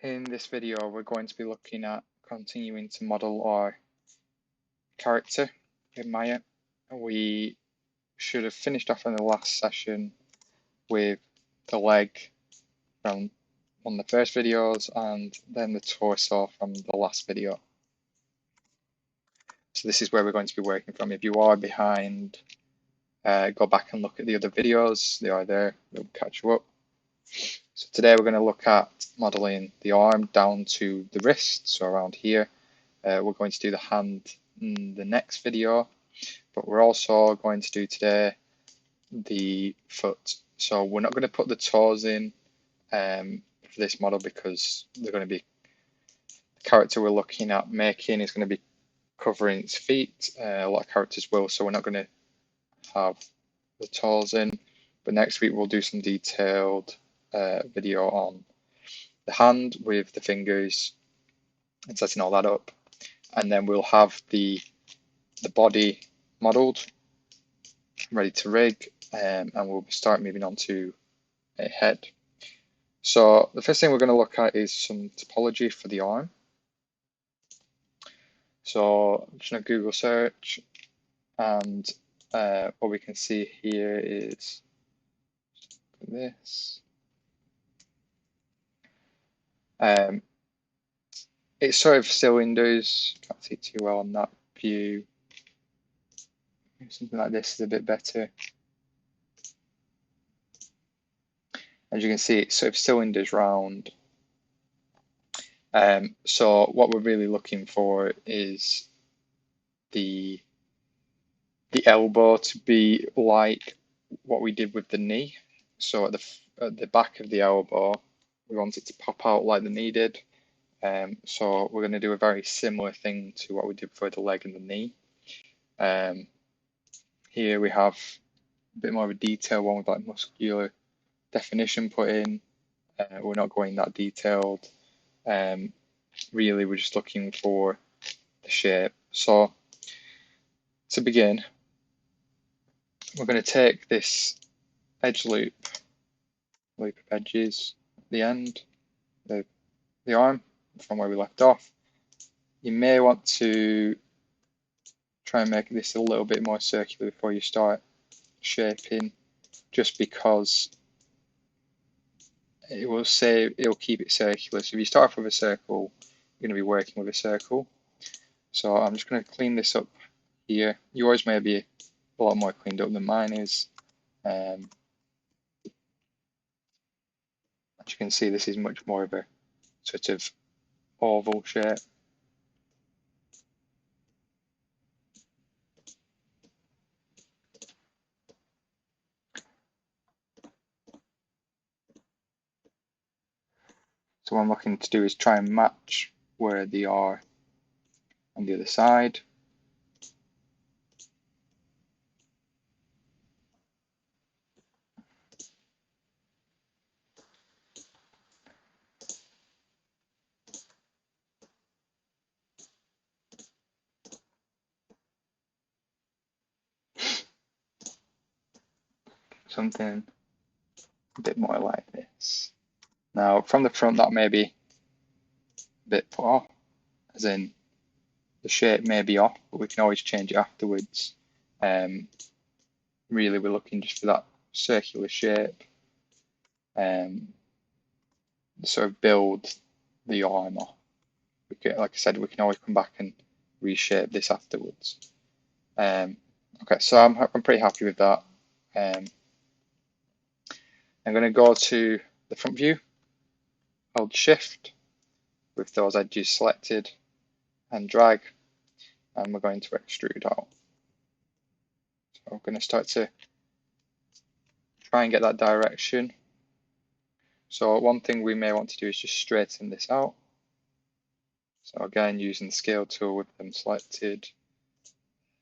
In this video, we're going to be looking at continuing to model our character in Maya. We should have finished off in the last session with the leg from one of the first videos and then the torso from the last video. So this is where we're going to be working from. If you are behind, go back and look at the other videos. They are there, they'll catch you up. So today we're going to look at modeling the arm down to the wrist, so around here. We're going to do the hand in the next video, but we're also going to do today the foot. So we're not going to put the toes in for this model because they're going to be, the character we're looking at making is going to be covering its feet. A lot of characters will, so we're not going to have the toes in. But next week we'll do some detailed video on the hand with the fingers and setting all that up, and then we'll have the body modelled, ready to rig, and we'll start moving on to a head. So the first thing we're going to look at is some topology for the arm. So I'm just going to Google search, and what we can see here is this. It's sort of cylinders, can't see too well on that view. Something like this is a bit better. As you can see, it's sort of cylinders round. So what we're really looking for is the elbow to be like what we did with the knee. So at the back of the elbow, we want it to pop out like the knee did. So we're going to do a very similar thing to what we did for the leg and the knee. Here we have a bit more of a detailed one with like muscular definition put in. We're not going that detailed. Really, we're just looking for the shape. So to begin, we're going to take this edge loop of edges at the end, the arm from where we left off. You may want to try and make this a little bit more circular before you start shaping, just because it will say it'll keep it circular. So if you start off with a circle, you're going to be working with a circle. So I'm just going to clean this up here. Yours may be a lot more cleaned up than mine is. As you can see, this is much more of a sort of oval shape. So what I'm looking to do is try and match where they are on the other side. Something a bit more like this. Now from the front that may be a bit put off, as in the shape may be off, but we can always change it afterwards. Really we're looking just for that circular shape, sort of build the arm off. Like I said, we can always come back and reshape this afterwards. Okay, so I'm pretty happy with that. I'm going to go to the front view, hold shift with those edges selected and drag, and we're going to extrude out. So I'm going to start to try and get that direction. So one thing we may want to do is just straighten this out. So again, using the scale tool with them selected.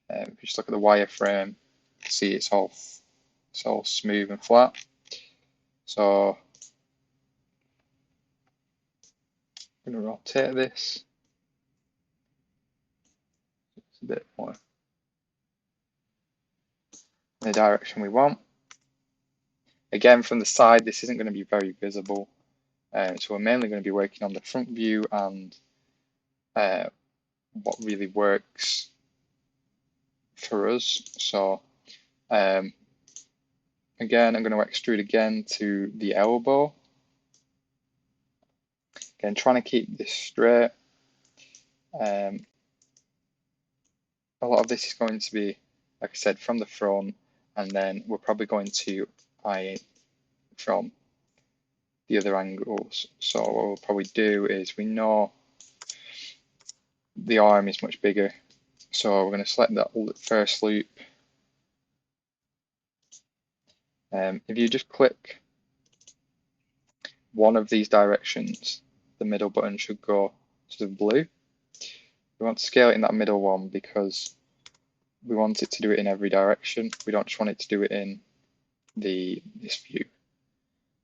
If you just look at the wireframe, see it's all smooth and flat. So I'm going to rotate this. It's a bit more in the direction we want. Again, from the side, this isn't going to be very visible. So we're mainly going to be working on the front view and what really works for us. So again, I'm going to extrude again to the elbow. Again, trying to keep this straight. A lot of this is going to be, like I said, from the front, and then we're probably going to eye it from the other angles. So what we'll probably do is, we know the arm is much bigger, so we're going to select that first loop. If you just click one of these directions, the middle button should go to the blue. We want to scale it in that middle one because we want it to do it in every direction. We don't just want it to do it in this view.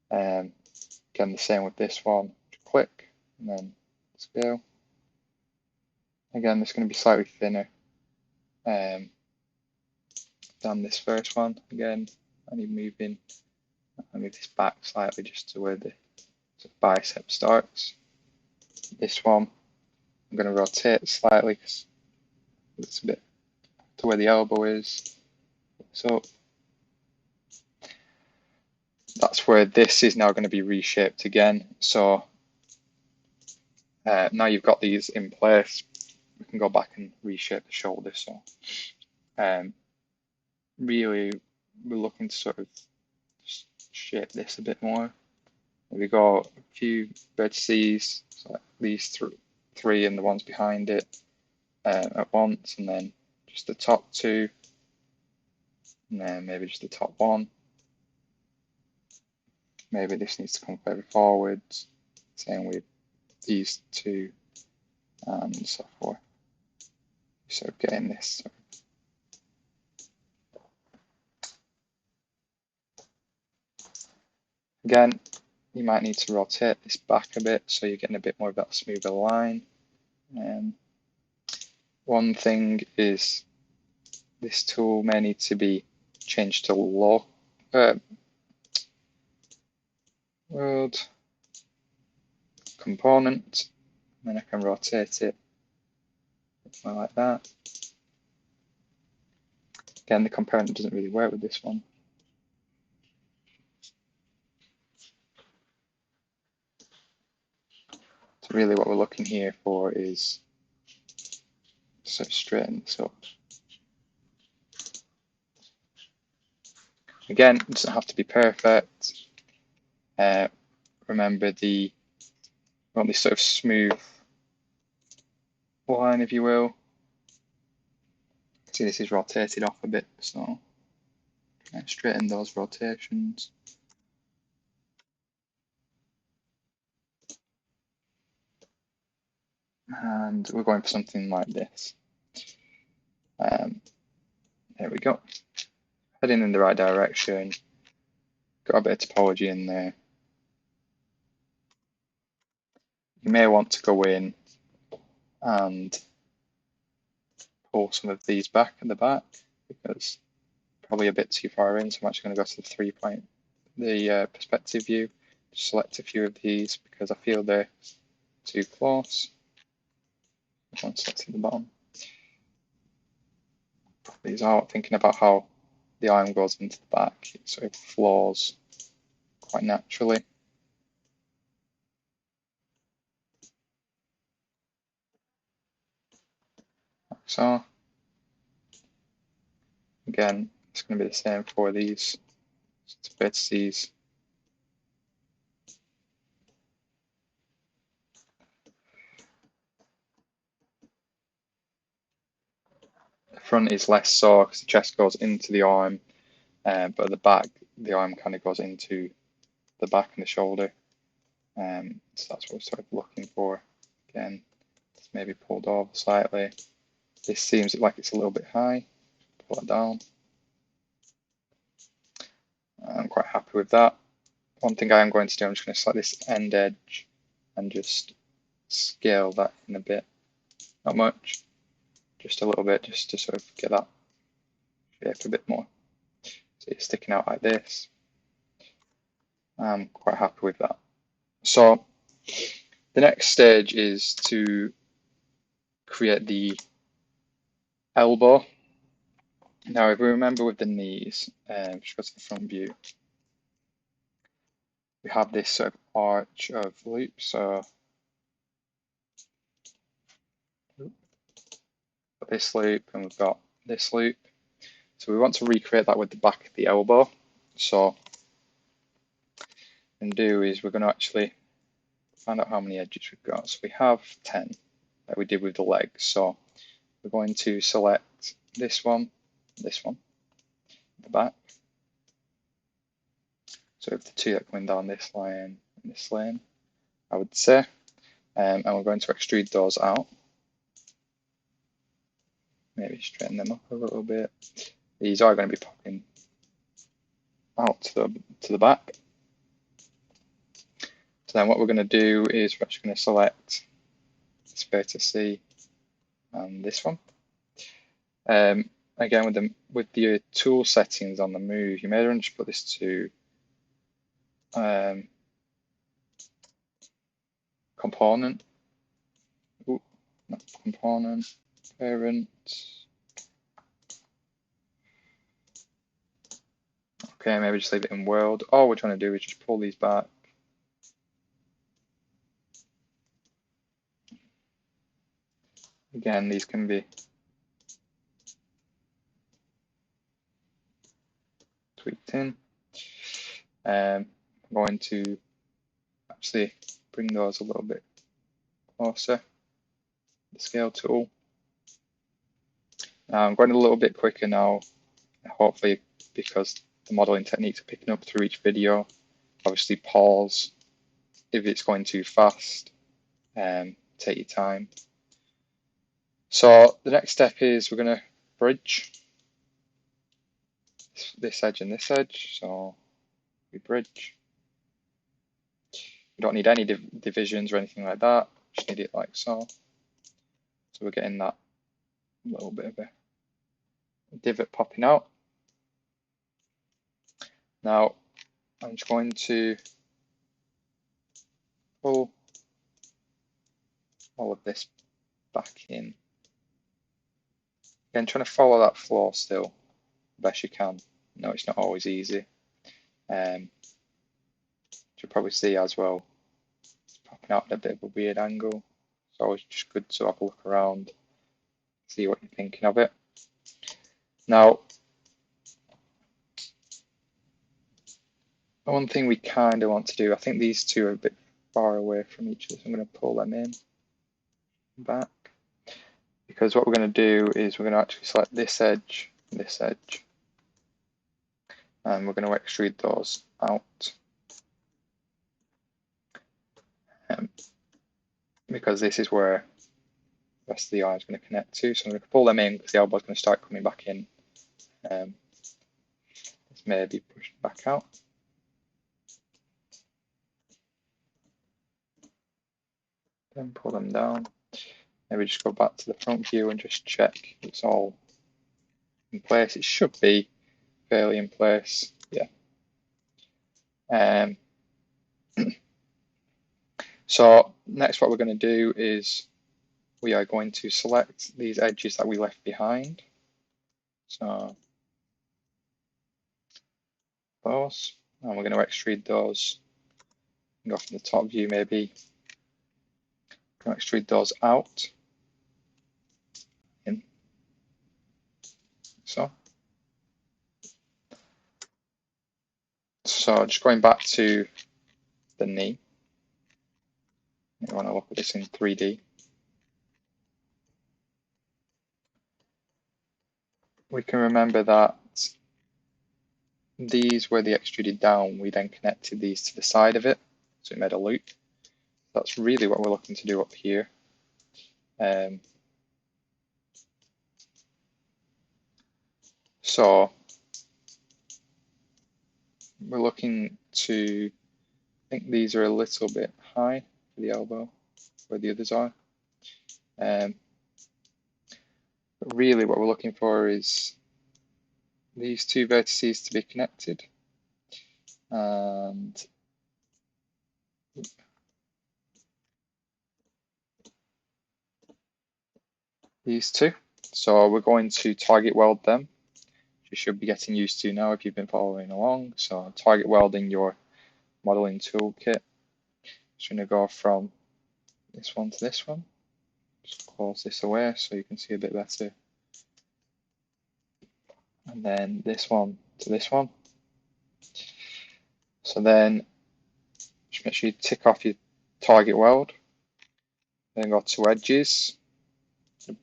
Again, the same with this one. Click and then scale. Again, it's going to be slightly thinner than this first one. Again, I need moving. I'll move this back slightly just to where the bicep starts. This one, I'm going to rotate slightly because it's a bit to where the elbow is. So that's where this is now going to be reshaped again. So now you've got these in place, we can go back and reshape the shoulder. So really, we're looking to sort of shape this a bit more. We got a few vertices, so like these three and the ones behind it at once, and then just the top two, and then maybe just the top one. Maybe this needs to come further forwards, same with these two, and so forth. So getting this. Again, you might need to rotate this back a bit so you're getting a bit more of that smoother line. One thing is this tool may need to be changed to low Weld component, and then I can rotate it like that. Again, the component doesn't really work with this one. So really what we're looking here for is sort of straighten this up. Again, it doesn't have to be perfect. Remember, we want this sort of smooth line, if you will. See, this is rotated off a bit, so straighten those rotations. And we're going for something like this. There we go. Heading in the right direction. Got a bit of topology in there. You may want to go in and pull some of these back in the back because probably a bit too far in. So I'm actually going to go to the 3-point, the perspective view. Just select a few of these because I feel they're too close. One selected the bottom. Put these out, thinking about how the arm goes into the back. It sort of flows quite naturally. Like so. Again, it's going to be the same for these vertices. The front is less so because the chest goes into the arm, but at the back, the arm kind of goes into the back and the shoulder. So that's what we're sort of looking for. Again, it's maybe pulled over slightly. This seems like it's a little bit high. Pull it down. I'm quite happy with that. One thing I am going to do, I'm just going to select this end edge and just scale that in a bit. Not much, just a little bit, just to sort of get that shape a bit more. So it's sticking out like this. I'm quite happy with that. So the next stage is to create the elbow. Now, if we remember with the knees, just go to the front view, we have this sort of arch of loops. So this loop, and we've got this loop. So we want to recreate that with the back of the elbow. So what we're going to do is we're going to actually find out how many edges we've got. So we have 10 like we did with the legs. So we're going to select this one, the back. So we have the two that are coming down this line and this lane, I would say. And we're going to extrude those out. Maybe straighten them up a little bit. These are going to be popping out to the back. So then what we're going to do is we're actually going to select this beta C and this one. Again, with the tool settings on the move, you may want to just put this to component. Ooh, not component, parent. Okay, maybe just leave it in Weld. All we're trying to do is just pull these back. Again, these can be tweaked in. I'm going to actually bring those a little bit closer. The scale tool. Now I'm going a little bit quicker now, hopefully because the modeling techniques are picking up through each video. Obviously pause if it's going too fast, take your time. So the next step is we're going to bridge this edge and this edge. So we bridge. We don't need any divisions or anything like that. Just need it like so. So we're getting that little bit of a divot popping out. Now I'm just going to pull all of this back in. Again, trying to follow that flow still best you can. No, it's not always easy. You'll probably see as well, it's popping out at a bit of a weird angle. It's always just good to have a look around, see what you're thinking of it. Now, one thing we kind of want to do, I think these two are a bit far away from each other, so I'm going to pull them in back. Because what we're going to do is we're going to actually select this edge and this edge. And we're going to extrude those out. Because this is where the rest of the eye is going to connect to. So I'm going to pull them in because the elbow is going to start coming back in. This may be pushed back out. Then pull them down. Maybe just go back to the front view and just check it's all in place. It should be fairly in place. Yeah. So next what we're going to do is we are going to select these edges that we left behind. So those, and we're going to extrude those. Go from the top view maybe. Going to extrude those out. In. So just going back to the knee. You want to look at this in 3D. We can remember that these were the extruded down, we then connected these to the side of it, so it made a loop. That's really what we're looking to do up here. So we're looking to, I think these are a little bit high for the elbow, where the others are. But really what we're looking for is these two vertices to be connected. And these two. So we're going to target weld them. You should be getting used to now if you've been following along. So target welding your modeling toolkit. Just going to go from this one to this one. Just close this away so you can see a bit better. And then this one to this one. So then just make sure you tick off your target weld. Then go to edges,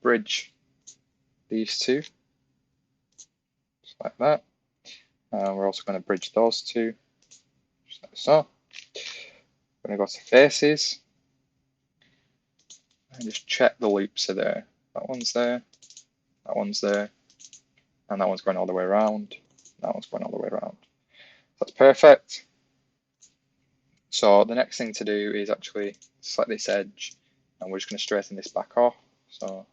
bridge these two, just like that. And we're also going to bridge those two, just like so. We're going to go to faces and just check the loops are there. That one's there, that one's there, and that one's going all the way around. That one's going all the way around. That's perfect. So the next thing to do is actually select this edge, and we're just going to straighten this back off. So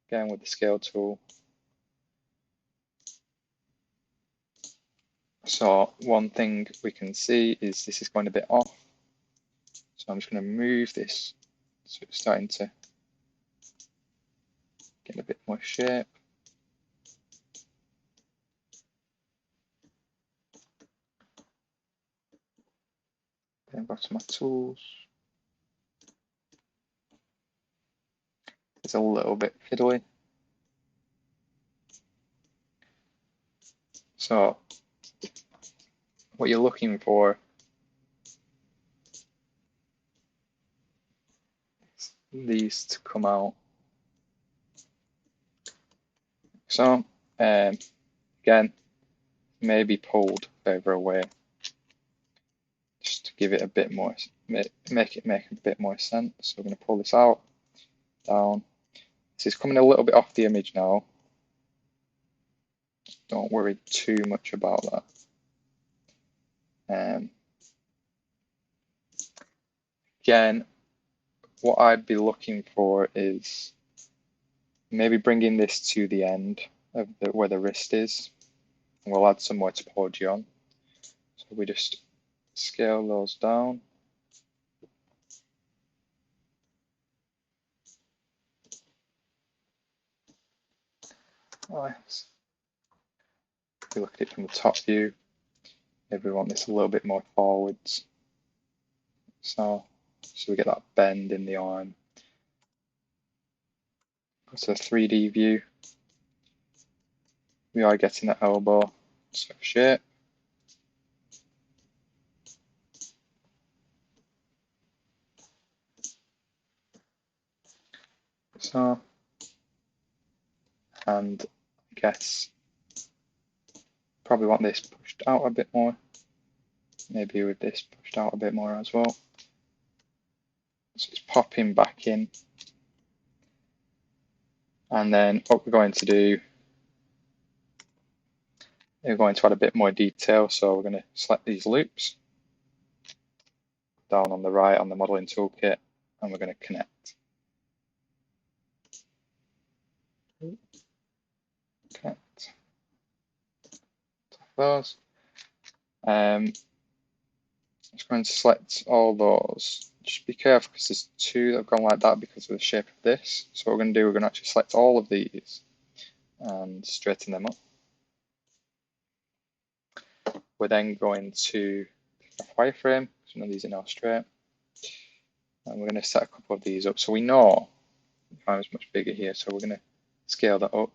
again with the scale tool. So one thing we can see is this is going a bit off. So I'm just going to move this so it's starting to get a bit more shape. Then back to my tools. It's a little bit fiddly. So what you're looking for is these to come out. So again, maybe pulled further away, just to give it a bit more, make a bit more sense. So we're going to pull this out, down. This is coming a little bit off the image now. Don't worry too much about that. Again, what I'd be looking for is maybe bringing this to the end of where the wrist is. And we'll add some more topology on. So we just scale those down. Nice. If we look at it from the top view, maybe we want this a little bit more forwards. So we get that bend in the arm. Go to the 3D view. We are getting that elbow sort of shape. So, and I guess probably want this pushed out a bit more. Maybe with this pushed out a bit more as well. So it's popping back in. And then what we're going to do, we're going to add a bit more detail. So we're going to select these loops down on the right on the modeling toolkit, and we're going to connect. Connect those. Just going to select all those. Just be careful because there's two that have gone like that because of the shape of this. So what we're going to do, we're going to actually select all of these and straighten them up. We're then going to a wireframe, because none of these are now straight. And we're going to set a couple of these up. So we know the arm is much bigger here, so we're going to scale that up.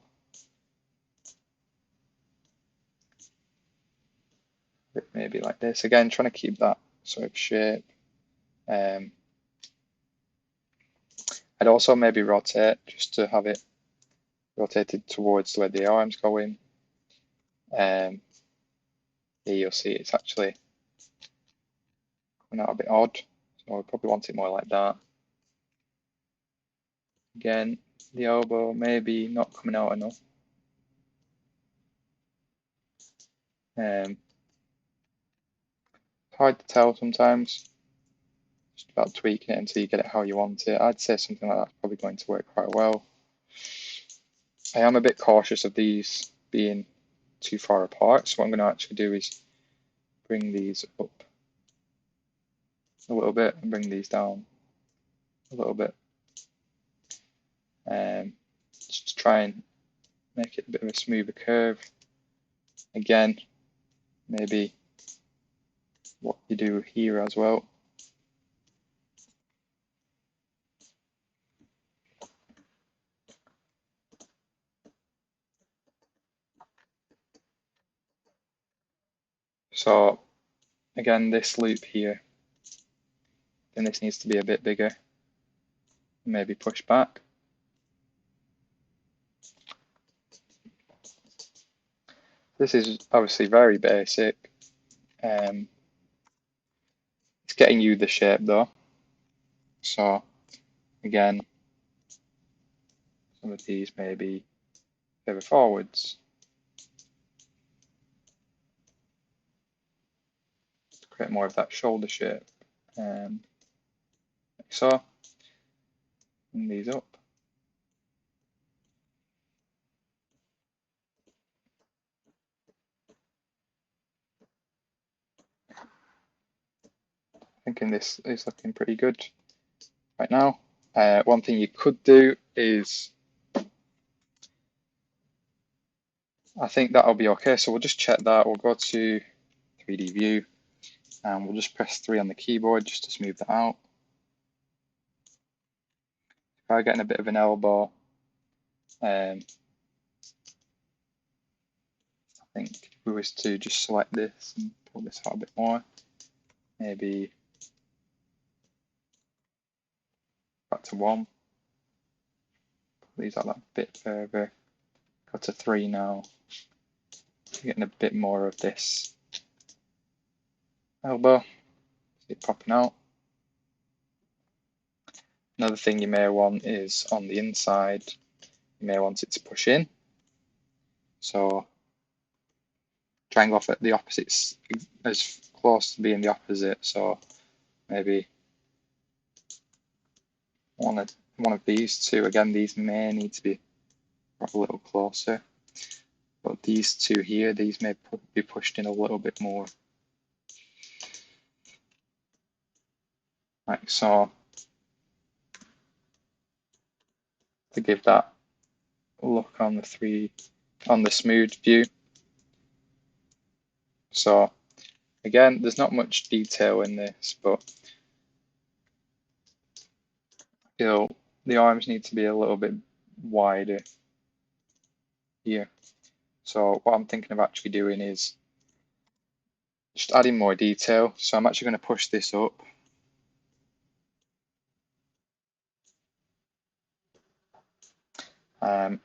Maybe like this. Again, trying to keep that sort of shape. I'd also maybe rotate just to have it rotated towards where the arm's going. Here you'll see it's actually coming out a bit odd, so I probably want it more like that. Again, the elbow maybe not coming out enough. It's hard to tell sometimes. Just about tweaking it until you get it how you want it. I'd say something like that's probably going to work quite well. I am a bit cautious of these being too far apart, so what I'm going to actually do is bring these up a little bit and bring these down a little bit. Just try and make it a bit of a smoother curve. Again, maybe what you do here as well. So again, this loop here, then this needs to be a bit bigger, maybe push back. This is obviously very basic. It's getting you the shape though. So again, some of these maybe further forwards. To create more of that shoulder shape. Like so. Bring these up. Thinking this is looking pretty good right now. One thing you could do is, I think that'll be okay. So we'll just check that. We'll go to 3D view and we'll just press 3 on the keyboard just to smooth that out. Try getting a bit of an elbow. I think if we was to just select this and pull this out a bit more, maybe back to 1. Pull these out that bit further. Go to 3 now. Getting a bit more of this elbow. See it popping out. Another thing you may want is on the inside, you may want it to push in. So try and go for the opposites as close to being the opposite. So maybe one of these two. Again, these may need to be brought a little closer. But these two here, these may be pushed in a little bit more. Like so. To give that look on the smooth view. So again, there's not much detail in this, but the arms need to be a little bit wider here. So what I'm thinking of actually doing is just adding more detail. So I'm actually going to push this up.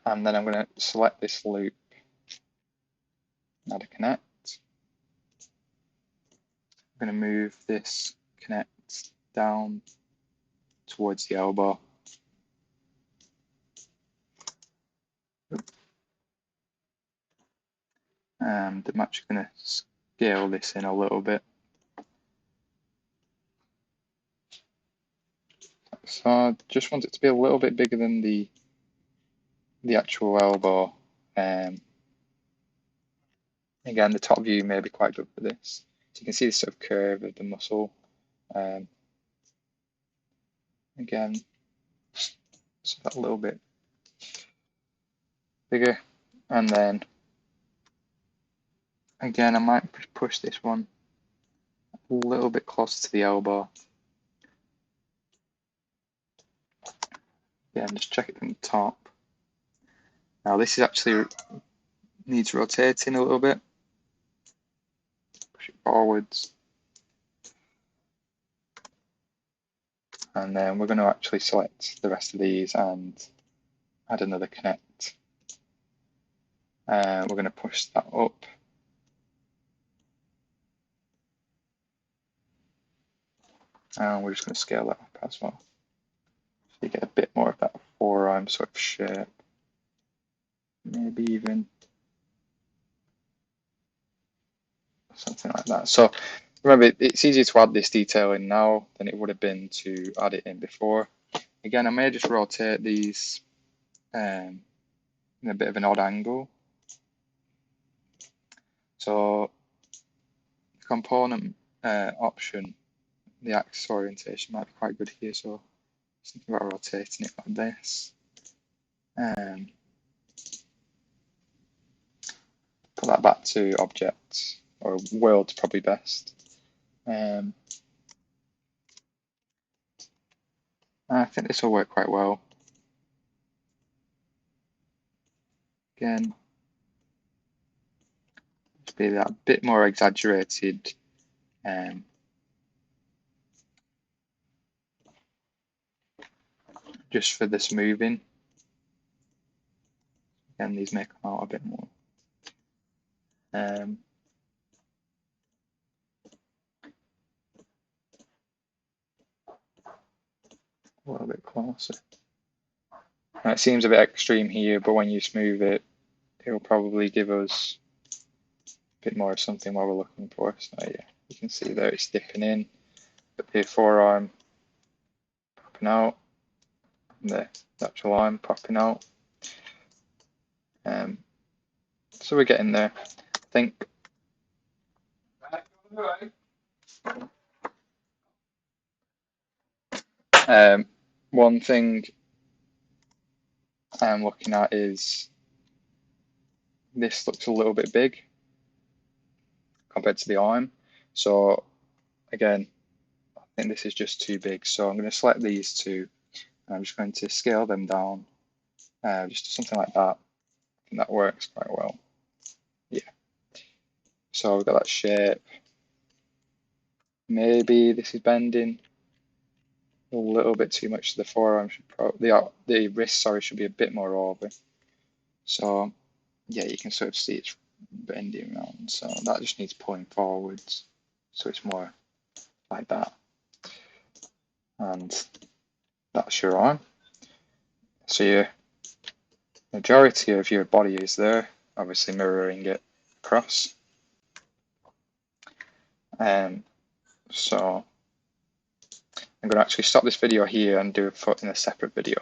And then I'm going to select this loop, add a connect. I'm going to move this connect down towards the elbow. And I'm actually going to scale this in a little bit. So I just want it to be a little bit bigger than the actual elbow. Again, the top view may be quite good for this. So you can see this sort of curve of the muscle. Again, so that a little bit bigger. And then, again, I might push this one a little bit closer to the elbow. Yeah, and just check it from the top. Now this is actually needs rotating a little bit. Push it forwards. And then we're going to actually select the rest of these and add another connect. We're going to push that up. And we're just going to scale that up as well. So you get a bit more of that forearm sort of shape. Maybe even something like that. So remember, it's easier to add this detail in now than it would have been to add it in before. Again, I may just rotate these in a bit of an odd angle. So the component option, the axis orientation might be quite good here. So just thinking about rotating it like this. put that back to objects, or world's probably best. I think this will work quite well. Again, just be that bit more exaggerated. Just for this moving. Again, these may come out a bit more. A little bit closer. Now, it seems a bit extreme here, but when you smooth it, it will probably give us a bit more of something what we're looking for. So yeah, you can see there it's dipping in, but the forearm popping out, and the actual arm popping out. So we're getting there, I think. One thing I'm looking at is this looks a little bit big compared to the arm. So again, I think this is just too big. So I'm going to select these two, and I'm just going to scale them down, just something like that. I think that works quite well. Yeah. So we've got that shape. Maybe this is bending a little bit too much. The forearm should probably, the wrist, sorry, should be a bit more over. So yeah, you can sort of see it's bending around. So that just needs pulling forwards. So it's more like that. And that's your arm. So your majority of your body is there, obviously mirroring it across. So I'm going to actually stop this video here and do a foot in a separate video.